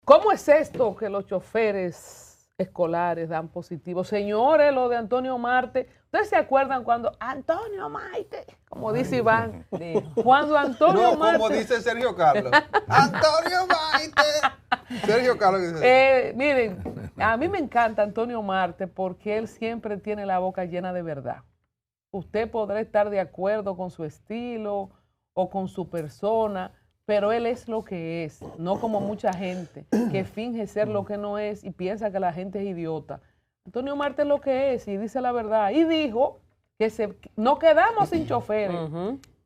¿Cómo es esto que los choferes escolares dan positivo? Señores, lo de Antonio Marte, ¿ustedes se acuerdan cuando Antonio Marte, como dice Iván, cuando Antonio Marte... como dice Sergio Carlos, Antonio Marte. Sergio Carlos dice miren, a mí me encanta Antonio Marte porque él siempre tiene la boca llena de verdad. Usted podrá estar de acuerdo con su estilo o con su persona, pero él es lo que es, no como mucha gente que finge ser lo que no es y piensa que la gente es idiota. Antonio Marte es lo que es y dice la verdad. Y dijo que no quedamos sin choferes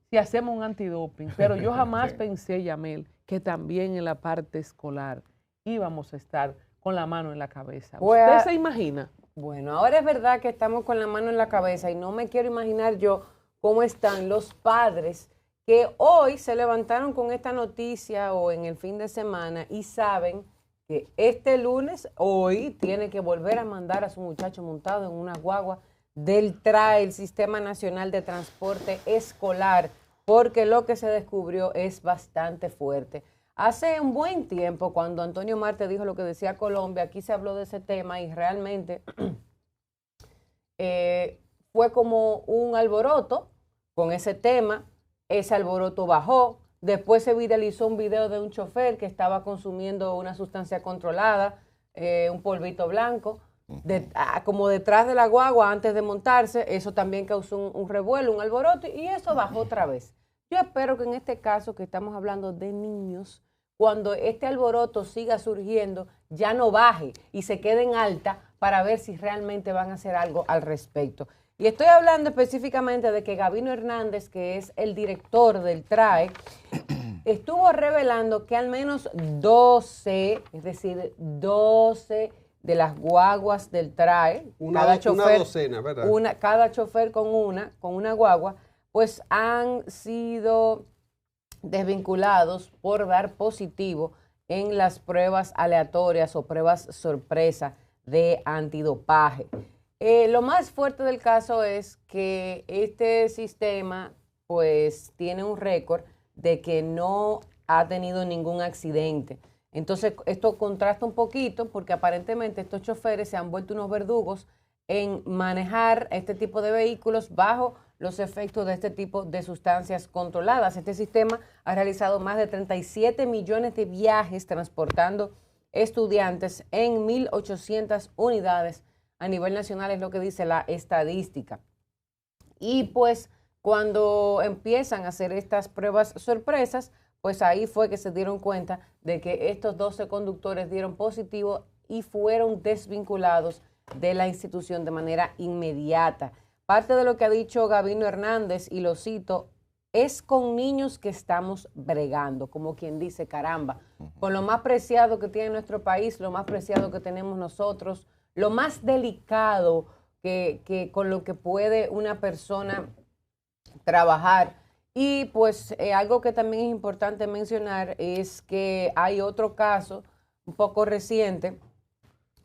si hacemos un antidoping. Pero yo jamás pensé, Yamel, que también en la parte escolar íbamos a estar con la mano en la cabeza. ¿Usted se imagina? Bueno, ahora es verdad que estamos con la mano en la cabeza y no me quiero imaginar yo cómo están los padres que hoy se levantaron con esta noticia o en el fin de semana y saben que este lunes, hoy, tiene que volver a mandar a su muchacho montado en una guagua del TRAE, el Sistema Nacional de Transporte Escolar, porque lo que se descubrió es bastante fuerte. Hace un buen tiempo, cuando Antonio Marte dijo lo que decía Colombia, aquí se habló de ese tema y realmente fue como un alboroto con ese tema. Ese alboroto bajó. Después se viralizó un video de un chofer que estaba consumiendo una sustancia controlada, un polvito blanco, como detrás de la guagua antes de montarse. Eso también causó un revuelo, un alboroto, y eso bajó otra vez. Yo espero que en este caso, que estamos hablando de niños, cuando este alboroto siga surgiendo, ya no baje y se quede en alta para ver si realmente van a hacer algo al respecto. Y estoy hablando específicamente de que Gabino Hernández, que es el director del TRAE, estuvo revelando que al menos 12, es decir, 12 de las guaguas del TRAE, una docena, ¿verdad? Cada chofer con una guagua, pues han sido desvinculados por dar positivo en las pruebas aleatorias o pruebas sorpresa de antidopaje. Lo más fuerte del caso es que este sistema pues tiene un récord de que no ha tenido ningún accidente. Entonces esto contrasta un poquito porque aparentemente estos choferes se han vuelto unos verdugos en manejar este tipo de vehículos bajo los efectos de este tipo de sustancias controladas. Este sistema ha realizado más de 37 millones de viajes transportando estudiantes en 1.800 unidades a nivel nacional, es lo que dice la estadística. Y pues cuando empiezan a hacer estas pruebas sorpresas, pues ahí fue que se dieron cuenta de que estos 12 conductores dieron positivo y fueron desvinculados de la institución de manera inmediata. Parte de lo que ha dicho Gabino Hernández, y lo cito, es con niños que estamos bregando, como quien dice, caramba, con lo más preciado que tiene nuestro país, lo más preciado que tenemos nosotros, lo más delicado que con lo que puede una persona trabajar. Y pues algo que también es importante mencionar es que hay otro caso un poco reciente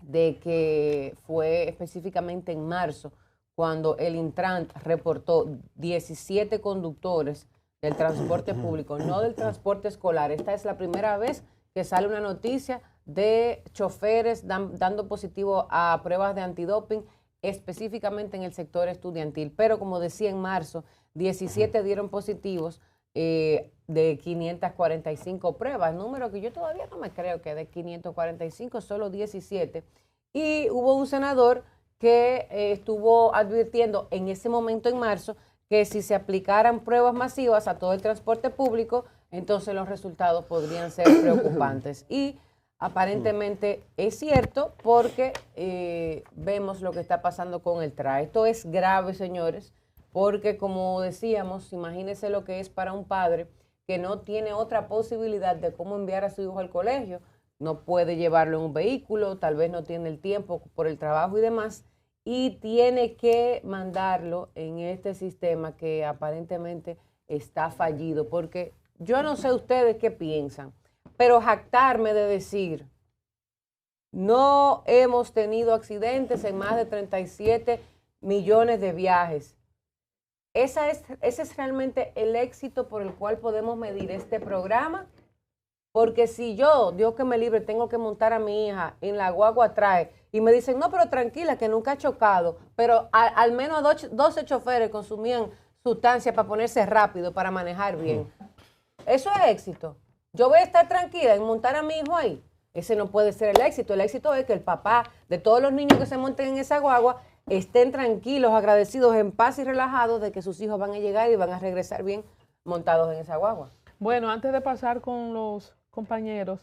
de que fue específicamente en marzo, cuando el Intran reportó 17 conductores del transporte público, no del transporte escolar. Esta es la primera vez que sale una noticia de choferes dando positivo a pruebas de antidoping, específicamente en el sector estudiantil. Pero como decía, en marzo, 17 dieron positivos de 545 pruebas, número que yo todavía no me creo que de 545, solo 17. Y hubo un senador que estuvo advirtiendo en ese momento, en marzo, que si se aplicaran pruebas masivas a todo el transporte público, entonces los resultados podrían ser preocupantes. Y aparentemente es cierto, porque vemos lo que está pasando con el TRAE. Esto es grave, señores, porque como decíamos, imagínense lo que es para un padre que no tiene otra posibilidad de cómo enviar a su hijo al colegio. No puede llevarlo en un vehículo, tal vez no tiene el tiempo por el trabajo y demás, y tiene que mandarlo en este sistema que aparentemente está fallido, porque yo no sé ustedes qué piensan, pero jactarme de decir, no hemos tenido accidentes en más de 37 millones de viajes. Ese es realmente el éxito por el cual podemos medir este programa, Porque si yo, Dios que me libre, tengo que montar a mi hija en la guagua trae y me dicen, no, pero tranquila, que nunca ha chocado, pero al menos 12 choferes consumían sustancias para ponerse rápido, para manejar bien. Eso es éxito. Yo voy a estar tranquila en montar a mi hijo ahí. Ese no puede ser el éxito. El éxito es que el papá de todos los niños que se monten en esa guagua estén tranquilos, agradecidos, en paz y relajados de que sus hijos van a llegar y van a regresar bien montados en esa guagua. Bueno, antes de pasar con los compañeros,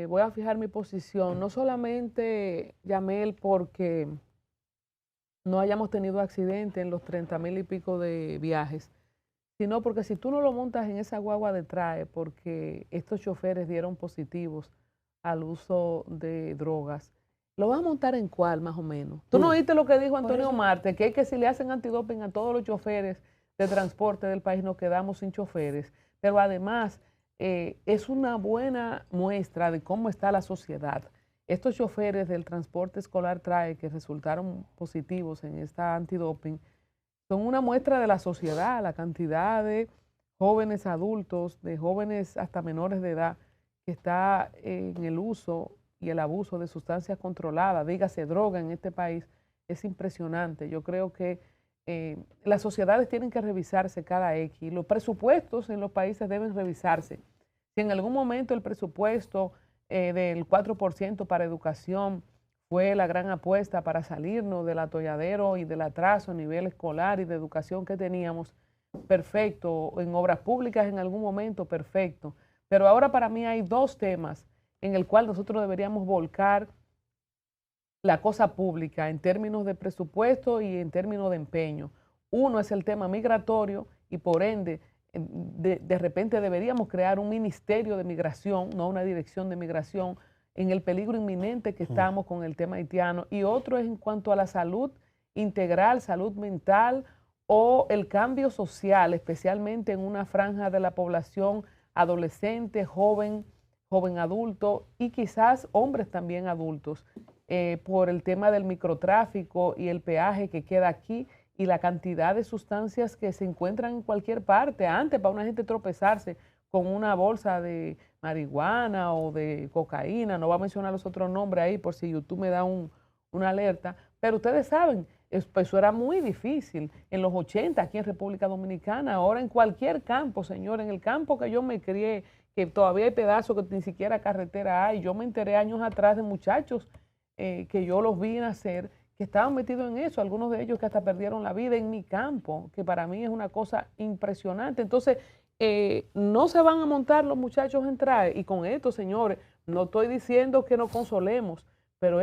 voy a fijar mi posición. No solamente, Yamel, porque no hayamos tenido accidente en los 30,000 y pico de viajes, sino porque si tú no lo montas en esa guagua de trae, porque estos choferes dieron positivos al uso de drogas, ¿lo vas a montar en cuál, más o menos? ¿Tú no oíste lo que dijo Antonio Marte? Que si le hacen antidoping a todos los choferes de transporte del país, nos quedamos sin choferes. Pero además, es una buena muestra de cómo está la sociedad. Estos choferes del transporte escolar trae que resultaron positivos en esta antidoping son una muestra de la sociedad, la cantidad de jóvenes adultos, de jóvenes hasta menores de edad que está en el uso y el abuso de sustancias controladas, dígase droga en este país, es impresionante. Yo creo que las sociedades tienen que revisarse cada X. Los presupuestos en los países deben revisarse. Si en algún momento el presupuesto del 4% para educación fue la gran apuesta para salirnos del atolladero y del atraso a nivel escolar y de educación que teníamos, perfecto. En obras públicas en algún momento, perfecto. Pero ahora para mí hay dos temas en el cual nosotros deberíamos volcar la cosa pública en términos de presupuesto y en términos de empeño. Uno es el tema migratorio y por ende, de repente deberíamos crear un ministerio de migración, no una dirección de migración, en el peligro inminente que estamos con el tema haitiano. Y otro es en cuanto a la salud integral, salud mental o el cambio social, especialmente en una franja de la población adolescente, joven adulto y quizás hombres también adultos, por el tema del microtráfico y el peaje que queda aquí y la cantidad de sustancias que se encuentran en cualquier parte. Antes, para una gente tropezarse con una bolsa de marihuana o de cocaína, no voy a mencionar los otros nombres ahí por si YouTube me da una alerta, pero ustedes saben, eso era muy difícil en los 80 aquí en República Dominicana, ahora en cualquier campo, señor, en el campo que yo me crié, que todavía hay pedazos que ni siquiera carretera hay. Yo me enteré años atrás de muchachos que yo los vi nacer, que estaban metidos en eso, algunos de ellos que hasta perdieron la vida en mi campo, que para mí es una cosa impresionante. Entonces, no se van a montar los muchachos en traje, y con esto, señores, no estoy diciendo que no consolemos, pero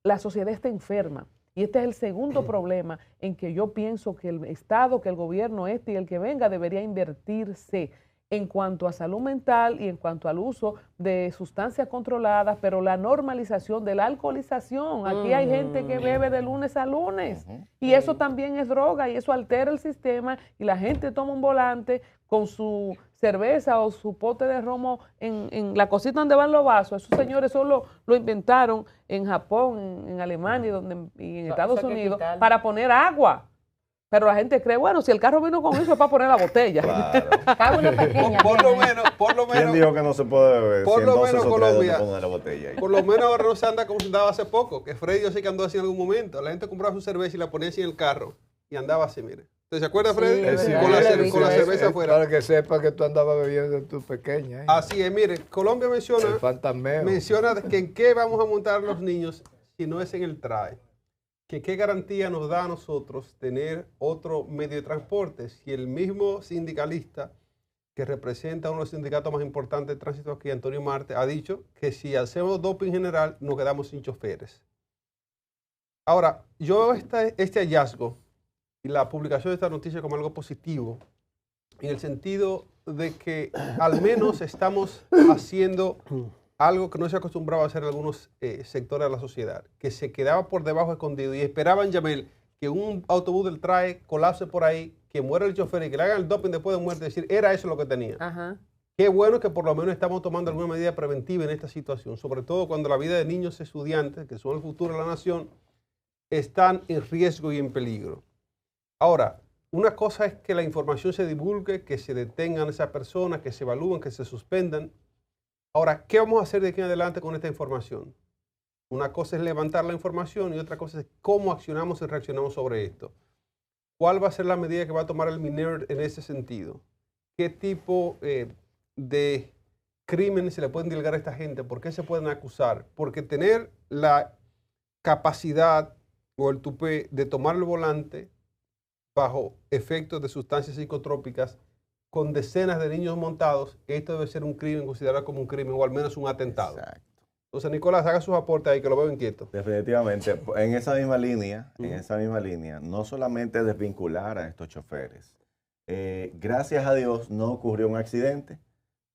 la sociedad está enferma. Y este es el segundo problema en que yo pienso que el Estado, que el gobierno y el que venga debería invertirse en cuanto a salud mental y en cuanto al uso de sustancias controladas, pero la normalización de la alcoholización. Aquí hay gente que bebe de lunes a lunes y eso también es droga y eso altera el sistema y la gente toma un volante con su cerveza o su pote de romo en la cosita donde van los vasos. Esos señores solo lo inventaron en Japón, en Alemania y en Estados Unidos para poner agua. Pero la gente cree, bueno, si el carro vino con eso es para poner la botella. Claro. Cabe una pequeña. Por lo menos. ¿Quién dijo que no se puede beber? Por lo menos Colombia. Poner la botella ahí. Por lo menos ahora no se anda como se andaba hace poco, que Freddy yo sé que andó así en algún momento. La gente compraba su cerveza y la ponía así en el carro y andaba así, mire. ¿Usted se acuerda, Freddy? Sí, con la cerveza afuera. Para que sepa que tú andabas bebiendo en tu pequeña. Así es, mire, Colombia menciona que en qué vamos a montar los niños si no es en el TRAE. Que qué garantía nos da a nosotros tener otro medio de transporte si el mismo sindicalista que representa uno de los sindicatos más importantes de tránsito aquí, Antonio Marte, ha dicho que si hacemos doping general nos quedamos sin choferes. Ahora, yo veo este hallazgo y la publicación de esta noticia como algo positivo, en el sentido de que al menos estamos haciendo algo que no se acostumbraba a hacer en algunos sectores de la sociedad, que se quedaba por debajo escondido y esperaban, Yamel, que un autobús del TRAE colapse por ahí, que muera el chofer y que le hagan el doping después de muerte, decir, era eso lo que tenía. Ajá. Qué bueno que por lo menos estamos tomando alguna medida preventiva en esta situación, sobre todo cuando la vida de niños estudiantes, que son el futuro de la nación, están en riesgo y en peligro. Ahora, una cosa es que la información se divulgue, que se detengan esas personas, que se evalúen, que se suspendan. Ahora, ¿qué vamos a hacer de aquí en adelante con esta información? Una cosa es levantar la información y otra cosa es cómo accionamos y reaccionamos sobre esto. ¿Cuál va a ser la medida que va a tomar el MINER en ese sentido? ¿Qué tipo de crímenes se le pueden delegar a esta gente? ¿Por qué se pueden acusar? Porque tener la capacidad o el tupé de tomar el volante bajo efectos de sustancias psicotrópicas con decenas de niños montados, esto debe ser un crimen considerado como un crimen o al menos un atentado. Exacto. Entonces, Nicolás, haga sus aportes ahí que lo veo inquieto. Definitivamente, en esa misma línea, no solamente desvincular a estos choferes. Gracias a Dios no ocurrió un accidente,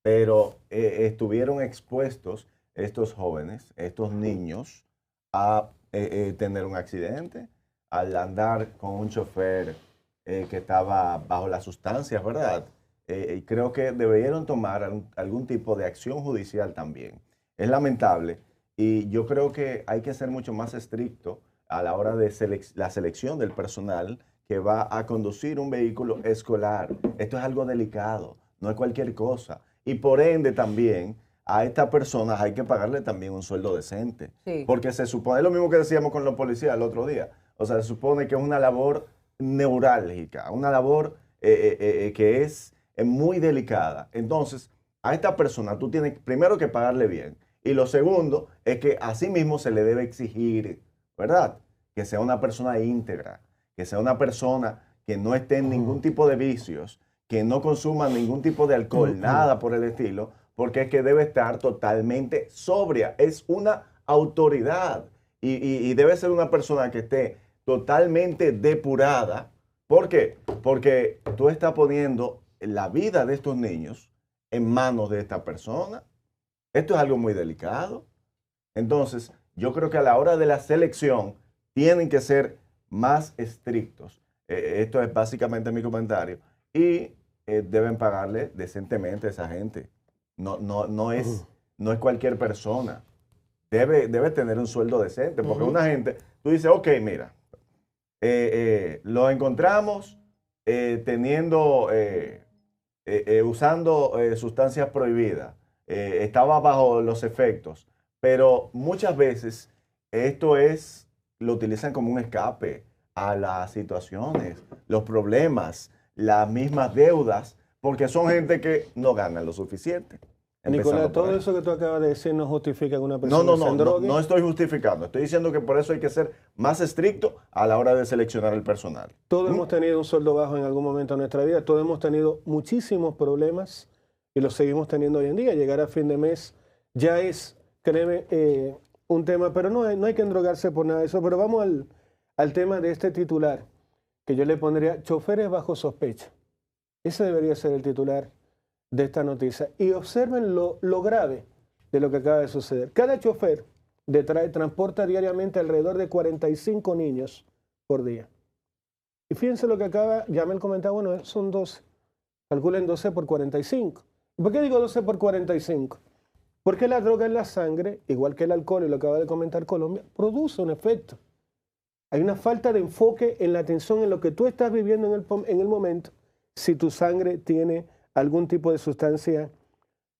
pero estuvieron expuestos estos jóvenes, estos niños, a tener un accidente al andar con un chofer que estaba bajo las sustancias, ¿verdad? Creo que deberían tomar algún tipo de acción judicial también. Es lamentable y yo creo que hay que ser mucho más estricto a la hora de la selección del personal que va a conducir un vehículo escolar. Esto es algo delicado, no es cualquier cosa. Y por ende también a estas personas hay que pagarle también un sueldo decente. Sí. Porque se supone, es lo mismo que decíamos con los policías el otro día, o sea, se supone que es una labor neurálgica, una labor que es muy delicada. Entonces, a esta persona tú tienes primero que pagarle bien. Y lo segundo es que así mismo se le debe exigir, ¿verdad? Que sea una persona íntegra, que sea una persona que no esté en ningún tipo de vicios, que no consuma ningún tipo de alcohol, nada por el estilo, porque es que debe estar totalmente sobria. Es una autoridad y debe ser una persona que esté totalmente depurada. ¿Por qué? Porque tú estás poniendo la vida de estos niños en manos de esta persona. Esto es algo muy delicado. Entonces, yo creo que a la hora de la selección tienen que ser más estrictos. Esto es básicamente mi comentario. Y deben pagarle decentemente a esa gente. No es cualquier persona. Debe tener un sueldo decente. Porque una gente, tú dices, ok, mira, lo encontramos usando sustancias prohibidas. Estaba bajo los efectos, pero muchas veces lo utilizan como un escape a las situaciones, los problemas, las mismas deudas, porque son gente que no gana lo suficiente. Nicolás, todo eso que tú acabas de decir no justifica que una persona se endrogue. No estoy justificando. Estoy diciendo que por eso hay que ser más estricto a la hora de seleccionar el personal. Todos hemos tenido un sueldo bajo en algún momento de nuestra vida. Todos hemos tenido muchísimos problemas y los seguimos teniendo hoy en día. Llegar a fin de mes ya es, créeme, un tema, pero no hay que endrogarse por nada de eso. Pero vamos al tema de este titular, que yo le pondría choferes bajo sospecha. Ese debería ser el titular de esta noticia. Y observen lo grave de lo que acaba de suceder. Cada chofer de TRAE transporta diariamente alrededor de 45 niños por día. Y fíjense lo que acaba, ya me comentaba, bueno, son 12. Calculen 12 por 45. ¿Por qué digo 12 por 45? Porque la droga en la sangre, igual que el alcohol, y lo acaba de comentar Colombia, produce un efecto. Hay una falta de enfoque en la atención en lo que tú estás viviendo en el momento, si tu sangre tiene algún tipo de sustancia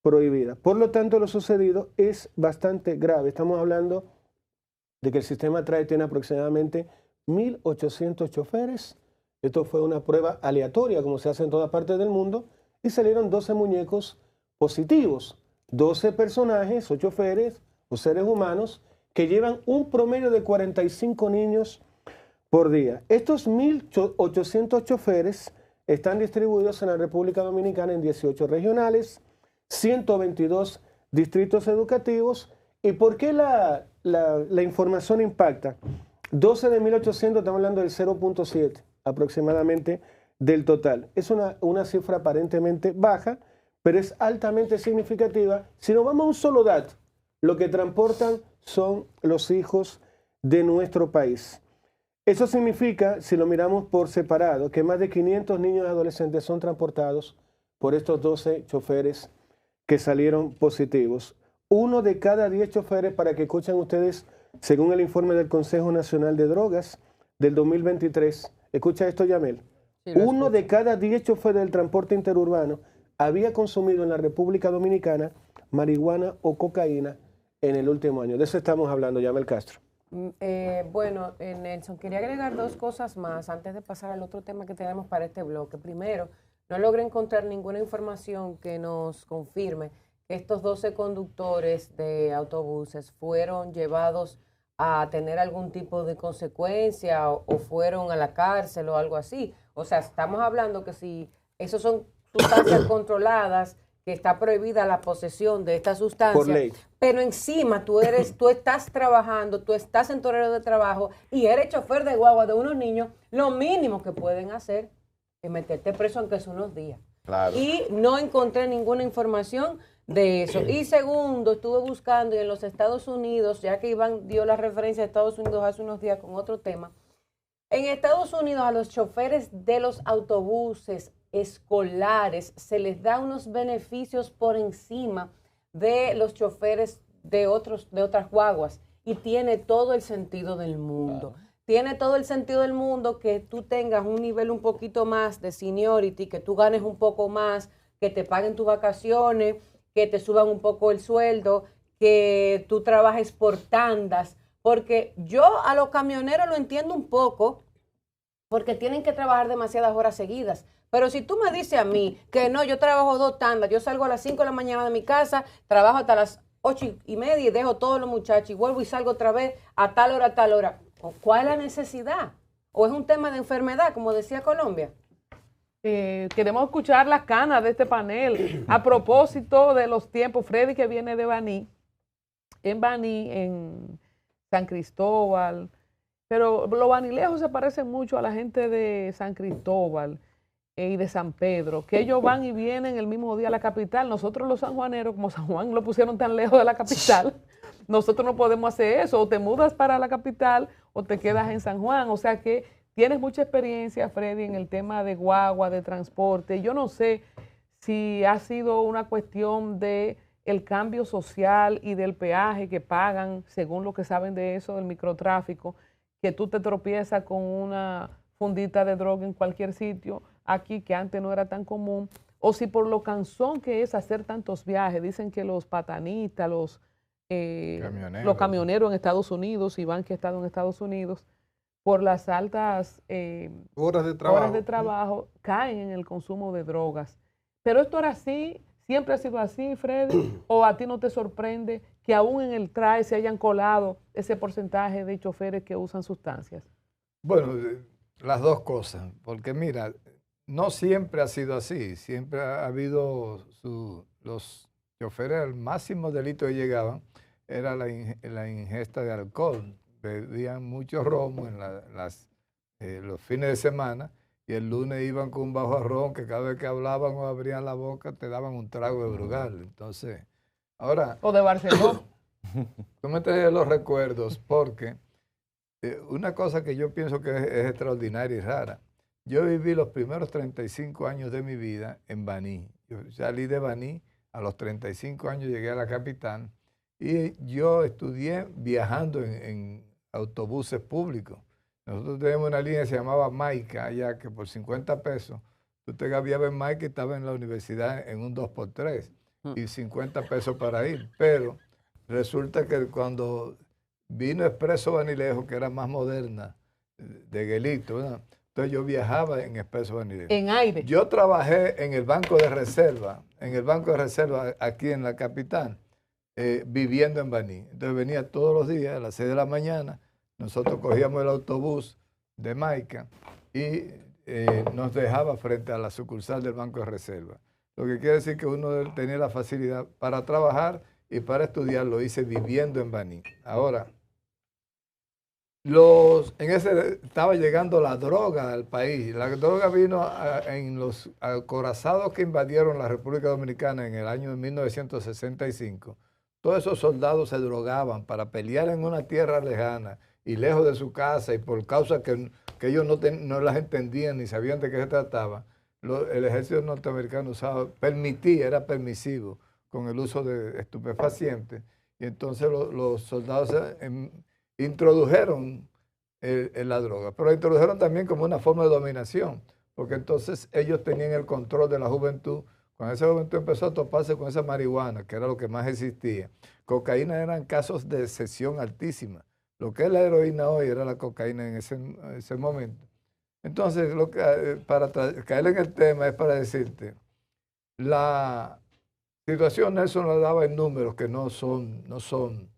prohibida. Por lo tanto, lo sucedido es bastante grave. Estamos hablando de que el sistema TRAE tiene aproximadamente 1.800 choferes. Esto fue una prueba aleatoria, como se hace en todas partes del mundo, y salieron 12 muñecos positivos. 12 personajes o choferes o seres humanos que llevan un promedio de 45 niños por día. Estos 1.800 choferes están distribuidos en la República Dominicana en 18 regionales, 122 distritos educativos. ¿Y por qué la información impacta? 12 de 1.800, estamos hablando del 0.7 aproximadamente del total. Es una cifra aparentemente baja, pero es altamente significativa. Si nos vamos a un solo dato, lo que transportan son los hijos de nuestro país. Eso significa, si lo miramos por separado, que más de 500 niños y adolescentes son transportados por estos 12 choferes que salieron positivos. 1 de cada 10 choferes, para que escuchen ustedes, según el informe del Consejo Nacional de Drogas del 2023, escucha esto, Yamel, Sí, 1 de cada 10 choferes del transporte interurbano había consumido en la República Dominicana marihuana o cocaína en el último año. De eso estamos hablando, Yamel Castro. Bueno, Nelson, quería agregar dos cosas más antes de pasar al otro tema que tenemos para este bloque. Primero, no logré encontrar ninguna información que nos confirme que estos 12 conductores de autobuses fueron llevados a tener algún tipo de consecuencia o fueron a la cárcel o algo así. O sea, estamos hablando que si esos son sustancias controladas, que está prohibida la posesión de esta sustancia, Por ley. pero encima tú estás trabajando, tú estás en tu horario de trabajo y eres chofer de guagua de unos niños, lo mínimo que pueden hacer es meterte preso aunque sea unos días. Claro. Y no encontré ninguna información de eso. Y segundo, estuve buscando y en los Estados Unidos, ya que Iván dio la referencia a Estados Unidos hace unos días con otro tema, en Estados Unidos a los choferes de los autobuses escolares se les da unos beneficios por encima de los choferes de otras guaguas y tiene todo el sentido del mundo. Claro. Tiene todo el sentido del mundo que tú tengas un nivel un poquito más de seniority, que tú ganes un poco más, que te paguen tus vacaciones, que te suban un poco el sueldo, que tú trabajes por tandas, porque yo a los camioneros lo entiendo un poco, porque tienen que trabajar demasiadas horas seguidas. Pero si tú me dices a mí que no, yo trabajo 2 tandas, yo salgo a las 5 de la mañana de mi casa, trabajo hasta las 8:30 y dejo todos los muchachos y vuelvo y salgo otra vez a tal hora. ¿Cuál es la necesidad? ¿O es un tema de enfermedad, como decía Colombia? Queremos escuchar las canas de este panel. A propósito de los tiempos, Freddy, que viene de Baní, en San Cristóbal, pero los banilejos se parecen mucho a la gente de San Cristóbal y de San Pedro, que ellos van y vienen el mismo día a la capital. Nosotros los sanjuaneros, como San Juan lo pusieron tan lejos de la capital, nosotros no podemos hacer eso. O te mudas para la capital o te quedas en San Juan. O sea que tienes mucha experiencia, Freddy, en el tema de guagua, de transporte. Yo no sé si ha sido una cuestión de el cambio social y del peaje que pagan, según lo que saben de eso, del microtráfico, que tú te tropiezas con una fundita de droga en cualquier sitio, aquí que antes no era tan común, o si por lo cansón que es hacer tantos viajes. Dicen que los patanistas, los camioneros en Estados Unidos, Iván que ha estado en Estados Unidos, por las altas horas de trabajo, caen en el consumo de drogas. Pero esto era así, siempre ha sido así, Freddy, o a ti no te sorprende que aún en el TRAE se hayan colado ese porcentaje de choferes que usan sustancias. Bueno, las dos cosas, porque mira, no siempre ha sido así, siempre ha habido los choferes, el máximo delito que llegaban era la ingesta de alcohol. Bebían mucho romo en los fines de semana y el lunes iban con un bajo ron que cada vez que hablaban o abrían la boca te daban un trago de Brugal. Entonces, ahora... O de Barcelona. Tú me traes los recuerdos porque una cosa que yo pienso que es extraordinaria y rara. Yo viví los primeros 35 años de mi vida en Baní. Yo salí de Baní, a los 35 años llegué a la capital y yo estudié viajando en autobuses públicos. Nosotros teníamos una línea que se llamaba Maica, allá que por 50 pesos tú te gaviabas en Maica y estabas en la universidad en un 2x3 y 50 pesos para ir. Pero resulta que cuando vino Expreso Banilejo, que era más moderna, de Guelito, ¿verdad? Entonces yo viajaba en Expreso Banilejo. En aire. Yo trabajé en el Banco de Reserva, aquí en la capital, viviendo en Baní. Entonces venía todos los días a las 6 de la mañana, nosotros cogíamos el autobús de Maica y nos dejaba frente a la sucursal del Banco de Reserva. Lo que quiere decir que uno tenía la facilidad para trabajar y para estudiar, lo hice viviendo en Baní. Ahora, estaba llegando la droga al país. La droga vino en los acorazados que invadieron la República Dominicana en el año de 1965. Todos esos soldados se drogaban para pelear en una tierra lejana y lejos de su casa y por causa que ellos no las entendían ni sabían de qué se trataba. El ejército norteamericano era permisivo con el uso de estupefacientes y entonces los soldados introdujeron la droga, pero la introdujeron también como una forma de dominación, porque entonces ellos tenían el control de la juventud cuando ese juventud empezó a toparse con esa marihuana, que era lo que más existía, cocaína eran casos de excesión altísima. Lo que es la heroína hoy era la cocaína en ese momento. Entonces, para caer en el tema es para decirte, la situación Nelson la daba en números que no son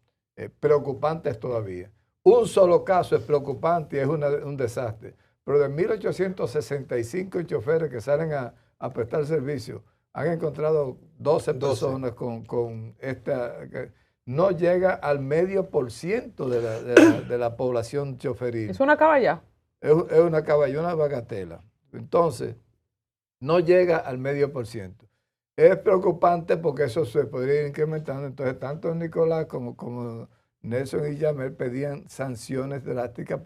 preocupantes todavía. Un solo caso es preocupante y es un desastre. Pero de 1.865 choferes que salen a prestar servicio, han encontrado 12 personas con esta... No llega al 0,5% de la población choferil. ¿Es una caballa? Es una caballa, una bagatela. Entonces, no llega al 0,5%. Es preocupante porque eso se podría ir incrementando. Entonces, tanto Nicolás como Nelson y Yamel pedían sanciones drásticas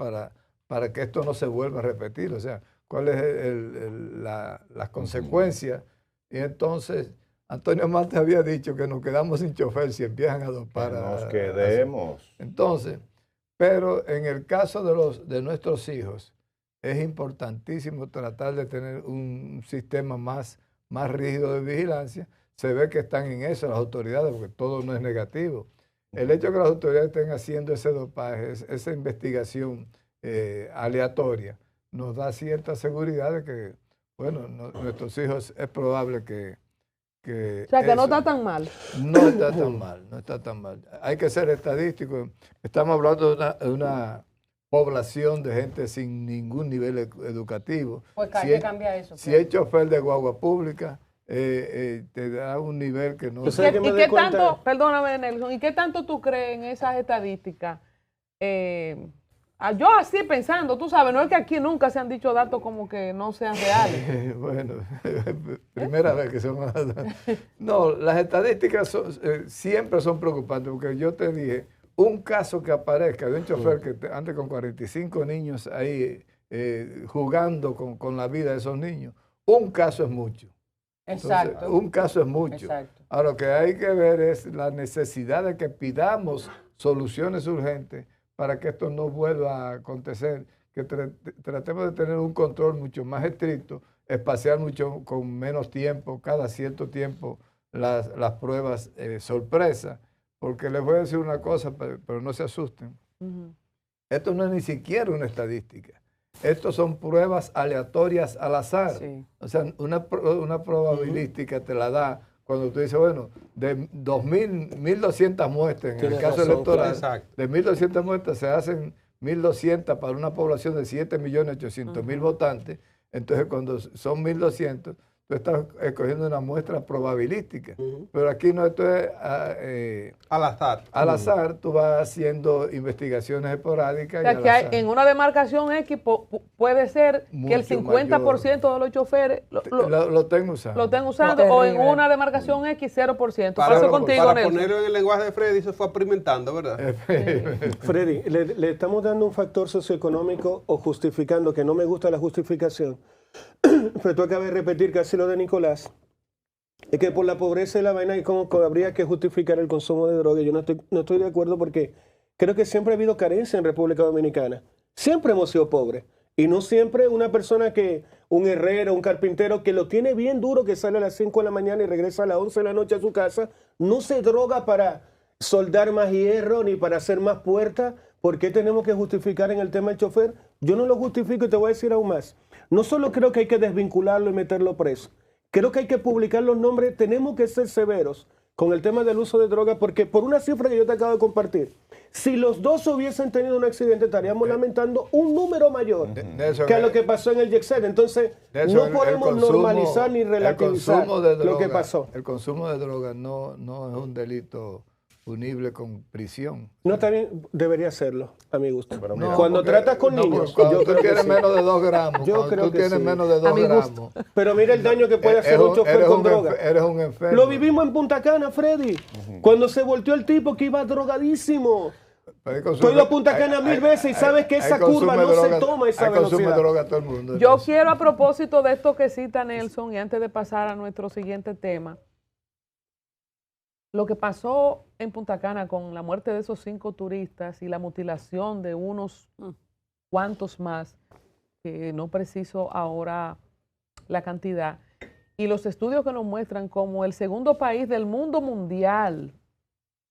para que esto no se vuelva a repetir. O sea, cuáles son las consecuencias. Y entonces, Antonio Marte había dicho que nos quedamos sin chofer si empiezan a dopar. Que nos quedemos. Entonces, pero en el caso de nuestros hijos, es importantísimo tratar de tener un sistema más rígido de vigilancia. Se ve que están en eso las autoridades, porque todo no es negativo. El hecho de que las autoridades estén haciendo ese dopaje, esa investigación aleatoria, nos da cierta seguridad de que, bueno, nuestros hijos es probable que o sea, que no está tan mal. No está tan mal, no está tan mal. Hay que ser estadístico. Estamos hablando de una población de gente sin ningún nivel educativo. Pues hay que cambiar eso. Si es chofer de guagua pública, te da un nivel que no... ¿Y qué tanto, perdóname Nelson, y qué tanto tú crees en esas estadísticas? Yo así pensando, tú sabes, no es que aquí nunca se han dicho datos como que no sean reales. Bueno, primera vez que son... No, las estadísticas siempre son preocupantes, porque yo te dije, un caso que aparezca de un chofer que ande con 45 niños ahí jugando con la vida de esos niños, un caso es mucho. Exacto. Entonces, un caso es mucho. Exacto. Ahora, lo que hay que ver es la necesidad de que pidamos soluciones urgentes para que esto no vuelva a acontecer, que tratemos de tener un control mucho más estricto, espaciar mucho con menos tiempo, cada cierto tiempo, las pruebas sorpresa, porque les voy a decir una cosa, pero no se asusten. Esto no es ni siquiera una estadística. Estos son pruebas aleatorias al azar. Sí. O sea, una probabilística te la da cuando tú dices, bueno, de 1.200 muestras, en el caso electoral, de 1.200 muestras se hacen 1.200 para una población de 7.800.000 votantes. Entonces, cuando son 1.200, tú estás escogiendo una muestra probabilística. Pero aquí no, esto es al azar. Al azar, tú vas haciendo investigaciones esporádicas. O sea, que en una demarcación X puede ser que el 50% de los choferes lo estén usando. Lo estén usando, o en una demarcación X 0%. Para contigo, Nelson. ponerlo en el lenguaje de Freddy, se fue experimentando, ¿verdad? Freddy, le estamos dando un factor socioeconómico o justificando, que no me gusta la justificación. Pero tú acabas de repetir casi lo de Nicolás, es que por la pobreza y la vaina y como habría que justificar el consumo de droga. Yo no estoy de acuerdo, porque creo que siempre ha habido carencia en República Dominicana. Siempre hemos sido pobres. Y no siempre una persona un herrero, un carpintero que lo tiene bien duro, que sale a las 5 de la mañana y regresa a las 11 de la noche a su casa, no se droga para soldar más hierro ni para hacer más puertas. ¿Por qué tenemos que justificar en el tema del chofer? Yo no lo justifico, y te voy a decir aún más. No solo creo que hay que desvincularlo y meterlo preso, creo que hay que publicar los nombres. Tenemos que ser severos con el tema del uso de drogas, porque por una cifra que yo te acabo de compartir, si los dos hubiesen tenido un accidente, estaríamos lamentando un número mayor que a lo que pasó en el Yexet. Entonces, no podemos normalizar ni relativizar lo que pasó. El consumo de drogas no es un delito punible con prisión. No, también debería serlo, a mi gusto. Pero No, cuando porque- tratas con niños, Cuando yo tú creo que tienes sí. menos de 2 gramos, Yo cuando creo tú que tienes sí. menos de 2 A mi gusto. gramos. Pero mira el daño que puede hacer un chofer con droga. Eres un enfermo. Lo vivimos en Punta Cana, Freddy. Cuando se volteó el tipo que iba drogadísimo. Tú has ido a Punta Cana 1000 veces y sabes que esa curva no se toma esa consume velocidad. droga todo el mundo. Yo quiero, a propósito de esto que cita Nelson, y antes de pasar a nuestro siguiente tema, lo que pasó en Punta Cana con la muerte de esos 5 turistas y la mutilación de unos cuantos más, que no preciso ahora la cantidad, y los estudios que nos muestran como el segundo país del mundo mundial.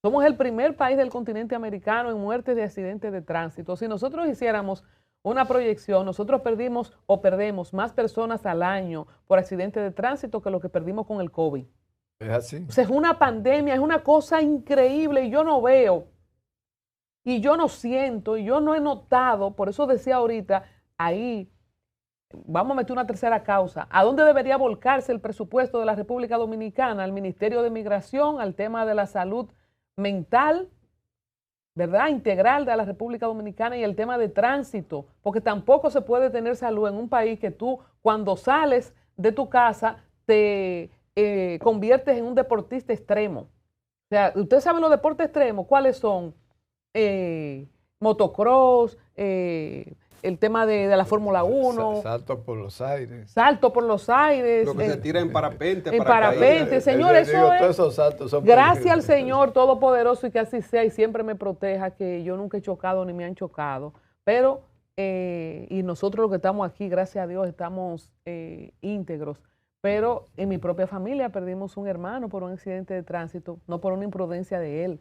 Somos el primer país del continente americano en muertes de accidentes de tránsito. Si nosotros hiciéramos una proyección, nosotros perdemos más personas al año por accidentes de tránsito que lo que perdimos con el COVID. Es así. O sea, es una pandemia, es una cosa increíble y yo no veo, y yo no siento, y yo no he notado, por eso decía ahorita, ahí vamos a meter una tercera causa. ¿A dónde debería volcarse el presupuesto de la República Dominicana? Al Ministerio de Migración, al tema de la salud mental, ¿verdad? Integral de la República Dominicana y el tema de tránsito, porque tampoco se puede tener salud en un país que tú cuando sales de tu casa te conviertes en un deportista extremo. O sea, ustedes saben los deportes extremos, ¿cuáles son? Motocross, el tema de la Fórmula 1. Salto por los aires. Salto por los aires. Lo que se tira en parapente. En parapente. Señor, eso todos es. esos saltos son Gracias al peligrosos. Señor Todopoderoso y que así sea y siempre me proteja, que yo nunca he chocado ni me han chocado. Pero, y nosotros los que estamos aquí, gracias a Dios, estamos íntegros. Pero en mi propia familia perdimos un hermano por un accidente de tránsito, no por una imprudencia de él,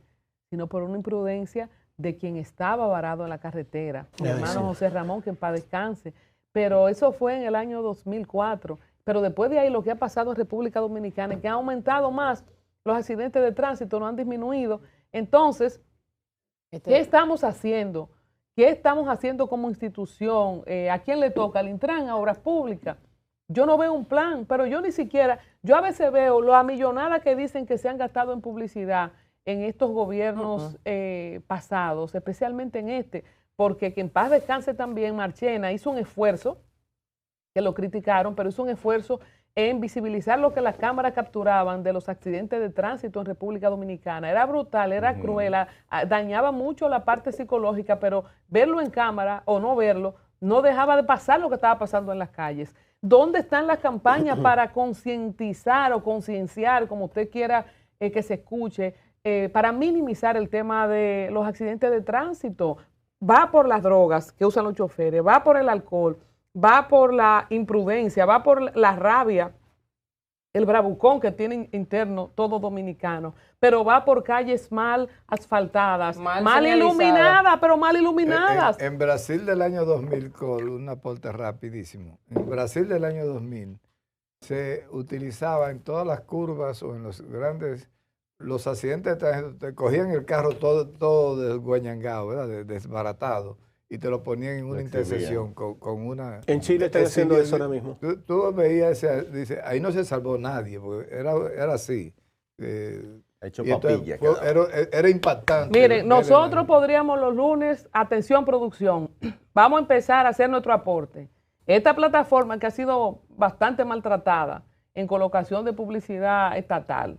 sino por una imprudencia de quien estaba varado en la carretera, mi hermano José Ramón, que en paz descanse. Pero eso fue en el año 2004. Pero después de ahí lo que ha pasado en República Dominicana es que han aumentado más los accidentes de tránsito, no han disminuido. Entonces, ¿qué estamos haciendo? ¿Qué estamos haciendo como institución? ¿A quién le toca? ¿Al Intran, a Obras Públicas? Yo no veo un plan, pero yo ni siquiera, yo a veces veo la millonada que dicen que se han gastado en publicidad en estos gobiernos pasados, especialmente en este, porque que en paz descanse también Marchena hizo un esfuerzo, que lo criticaron, pero hizo un esfuerzo en visibilizar lo que las cámaras capturaban de los accidentes de tránsito en República Dominicana. Era brutal, era cruel, dañaba mucho la parte psicológica, pero verlo en cámara o no verlo, no dejaba de pasar lo que estaba pasando en las calles. ¿Dónde están las campañas para concientizar o concienciar, como usted quiera que se escuche, para minimizar el tema de los accidentes de tránsito? Va por las drogas que usan los choferes, va por el alcohol, va por la imprudencia, va por la rabia, el bravucón que tiene interno todo dominicano, pero va por calles mal asfaltadas, mal iluminadas, pero mal iluminadas. En Brasil del año 2000, con un aporte rapidísimo, en Brasil del año 2000 se utilizaba en todas las curvas o en los grandes, los accidentes de tránsito, te cogían el carro todo desguañangado, ¿verdad? Desbaratado, y te lo ponían en una intersección con una... En Chile están haciendo eso ahora mismo. Tú veías, dice, ahí no se salvó nadie, porque era así. Hecho Y entonces papilla. era impactante. Miren, nosotros podríamos los lunes, atención producción, vamos a empezar a hacer nuestro aporte. Esta plataforma que ha sido bastante maltratada en colocación de publicidad estatal,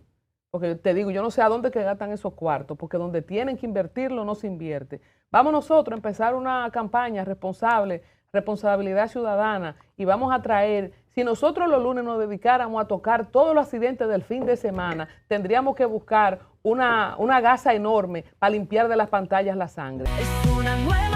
porque te digo, yo no sé a dónde que gastan esos cuartos, porque donde tienen que invertirlo no se invierte. Vamos nosotros a empezar una campaña responsable, responsabilidad ciudadana, y vamos a traer, si nosotros los lunes nos dedicáramos a tocar todos los accidentes del fin de semana, tendríamos que buscar una gasa enorme para limpiar de las pantallas la sangre. Es una nueva